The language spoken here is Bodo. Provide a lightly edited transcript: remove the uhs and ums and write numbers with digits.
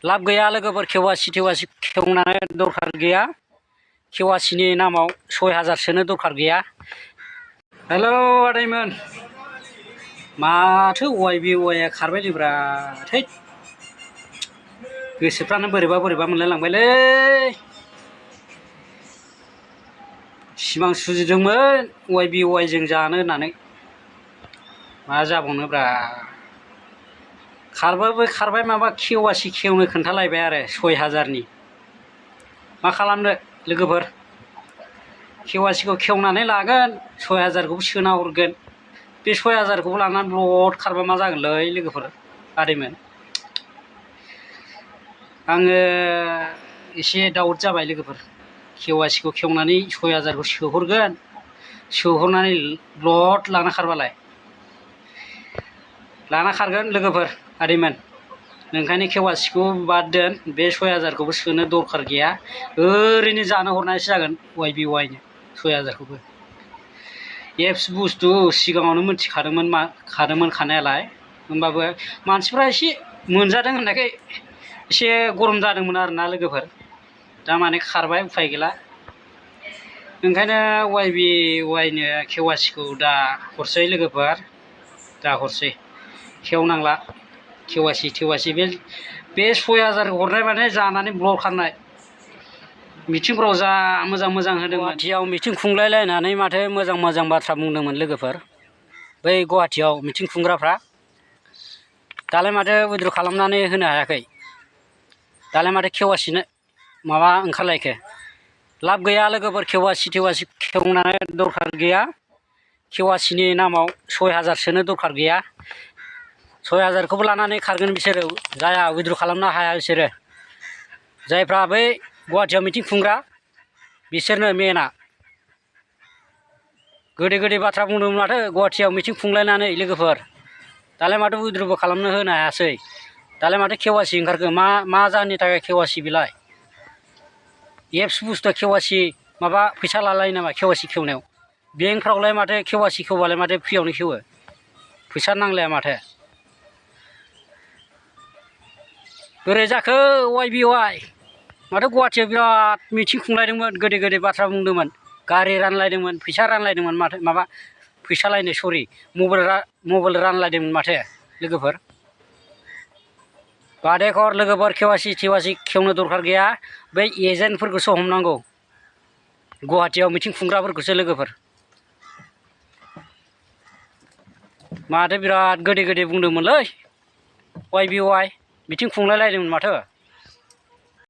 लाब गैया लोगोफोर केवाइसि टेवाइसि खेवनानै दरखार गैया केवाइसिनि नामाव 6000 सोनो दरखार गैया। हेलौ आदैमोन माथो वाइबिवाइआ खारबायलैब्रा थै गोसोफ्रानो बोरैबा बोरैबा मोनलाय लांबायलै। सिमां सुजुदोंमोन वाइबिवाइजों जानो होननानै मा जाबावनोब्रा खारबाबो खारबाय माबा केवाइसि खेवनो खोन्थालायबाय आरो 6000नि मा खालामनो लोगोफोर केवाइसिखौ खेवनानै लागोन 6000खौबो सोना हरगोन बे 6000खौबो लानानै ब्लद खारबा मा जागोनलै लोगोफोर आदैमोन आङो एसे डाउट जाबाय लोगोफोर केवाइसिखौ खेवनानै 6000खौ सोहरगोन सोहरनानै ब्लद लाना खारबालाय लाना खारगोन लोगोफोर आदैमोन ओंखायनो केवाइसिखौ बाद दोन बे 6000खौबो सोनो दरखार गैया ओरैनो जानो हरनायसो जागोन वाइबिवाइनो 6000खौबो एप्स बुस्थु सिगाङावनो मिथिखादोंमोन खादोंमोन खानायालाय होमबाबो मानसिफ्रा एसे मोनजादों होननायखाय एसे गरम जादोंमोन आरोना लोगोफोर दा माने खारबाय उफाय गैला ओंखायनो वाइबिवाइनो केवाइसिखौ दा हरसै लोगोफोर दा हरसै खेवनांला केवाइसि टेवाइसि बे 6000 हरनाय माने जानानै ब्लद खारनाय मिथिंफ्राव जा मोजां मोजां होदोंमोन गुवाहाटियाव मिथिं खुंलायलायनानै माथो मोजां मोजां बाथ्रा बुंदोंमोन लोगोफोर बै गुवाहाटियाव मिथिं खुंग्राफ्रा दालाय माथो उइद्र खालामनानै होनो हायाखै दालाय माथो केवाइसिनो माबा ओंखारलायखो लाब गैया लोगोफोर केवाइसि टेवाइसि खेवनानै दरखार गैया केवाइसिनि नामाव 6000 सोनो दरखार गैया 6000खौबो लानानै खारगोन बिसोरो जाया उइद्र खालामनो हाया बिसोरो जायफ्रा बै गुवाहाटियाव मिथिं खुंग्रा बिसोरनो मेना गोदै गोदै बाथ्रा बुंदोंमोन माथो गुवाहाटियाव मिथिं खुंलायनानै लोगोफोर दालाय माथो उइद्रबो खालामनो होनो हायासै दालाय माथो केवाइसि ओंखारखो मा जाहोननि थाखाय केवाइसि बेलाय एप्स बुस्थुआ केवाइसि माबा फैसा लालायो नामा केवाइसि खेवनायाव बेंकफ्रावलाय माथो केवाइसि खेवबालाय माथो फ्रियावनो खेवो फैसा नांलाया माथो बोरै जाखो वाइबिवाइ माथो गुवाहाटियाव बिराद मिथिं खुंलायदोंमोन गोदै गोदै बाथ्रा बुंदोंमोन गारि रानलायदोंमोन फैसा रानलायदोंमोन माथो माबा फैसा लायनो सरि मबाइल रानलायदोंमोन माथो लोगोफोर बादेकर लोगोफोर केवाइसि टेवाइसि खेवनो दरखार गैया बै एजेन्टफोरखौसो हमनांगौ गुवाहाटियाव मिथिं खुंग्राफोरखौसो लोगोफोर माथो बिराद गोदै गोदै बुंदोंमोनलै वाइबिवाइ मिथिं खुंलायलायदोंमोन माथो